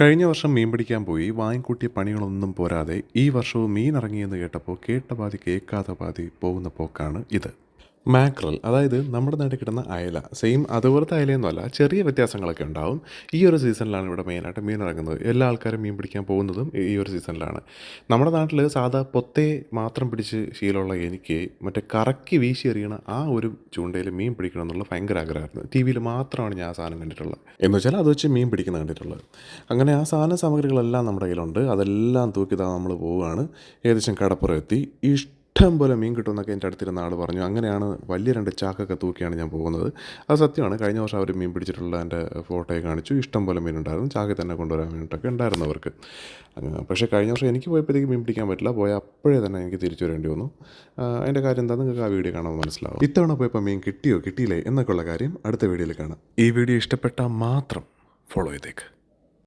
കഴിഞ്ഞ വർഷം മീൻ പിടിക്കാൻ പോയി വാങ്ങിക്കൂട്ടിയ പണികളൊന്നും പോരാതെ ഈ വർഷവും മീൻ ഇറങ്ങിയെന്ന് കേട്ടപ്പോൾ കേട്ട പാതി കേൾക്കാത്ത പാതി പോകുന്ന പോക്കാണ് ഇത്. മാക്രൽ, അതായത് നമ്മുടെ നാട്ടിൽ കിട്ടുന്ന അയല, സെയിം അതുപോലത്തെ അയലയൊന്നുമല്ല, ചെറിയ വ്യത്യാസങ്ങളൊക്കെ ഉണ്ടാവും. ഈ ഒരു സീസണിലാണ് ഇവിടെ മെയിനായിട്ട് മീൻ ഇറങ്ങുന്നത്. എല്ലാ ആൾക്കാരും മീൻ പിടിക്കാൻ പോകുന്നതും ഈ ഒരു സീസണിലാണ്. നമ്മുടെ നാട്ടിൽ സാധാ പൊത്തേ മാത്രം പിടിച്ച് ശീലമുള്ള എനിക്ക് മറ്റേ കറക്കി വീശി എറിയണ ആ ഒരു ചൂണ്ടയിൽ മീൻ പിടിക്കണം എന്നുള്ള ഭയങ്കര ആഗ്രഹമായിരുന്നു. ടി വിയിൽ മാത്രമാണ് ഞാൻ ആ സാധനം കണ്ടിട്ടുള്ളത്. എന്ന് വെച്ചാൽ അത് വെച്ച് മീൻ പിടിക്കുന്നത് കണ്ടിട്ടുള്ളത്. അങ്ങനെ ആ സാധന സാമഗ്രികളെല്ലാം നമ്മുടെ കയ്യിലുണ്ട്. അതെല്ലാം തൂക്കിതാ നമ്മൾ പോവുകയാണ്. ഏകദേശം കടപ്പുറം എത്തി. ഇഷ്ടം പോലെ മീൻ കിട്ടുമെന്നൊക്കെ എൻ്റെ അടുത്തിരുന്ന ആൾ പറഞ്ഞു. അങ്ങനെയാണ് വലിയ 2 ചാക്കൊക്കെ തൂക്കിയാണ് ഞാൻ പോകുന്നത്. അത് സത്യമാണ്. കഴിഞ്ഞ വർഷം അവർ മീൻ പിടിച്ചിട്ടുള്ള എൻ്റെ ഫോട്ടോയെ കാണിച്ചു. ഇഷ്ടം പോലെ മീനുണ്ടായിരുന്നു. ചാക്കിൽ തന്നെ കൊണ്ടുവരാൻ വേണ്ടിയിട്ടൊക്കെ ഉണ്ടായിരുന്നു അവർക്ക്. പക്ഷേ കഴിഞ്ഞ വർഷം എനിക്ക് പോയപ്പോഴത്തേക്ക് മീൻ പിടിക്കാൻ പറ്റില്ല. പോയ അപ്പോഴേ തന്നെ എനിക്ക് തിരിച്ചു വരേണ്ടി വന്നു. അതിൻ്റെ കാര്യം എന്താ നിങ്ങൾക്ക് ആ വീഡിയോ കാണുമ്പോൾ മനസ്സിലാവും. ഇത്തവണ പോയപ്പോൾ മീൻ കിട്ടിയോ കിട്ടിയില്ലേ എന്നൊക്കെയുള്ള കാര്യം അടുത്ത വീഡിയോയിൽ കാണാം. ഈ വീഡിയോ ഇഷ്ടപ്പെട്ടാൽ മാത്രം ഫോളോ ചെയ്തേക്ക്.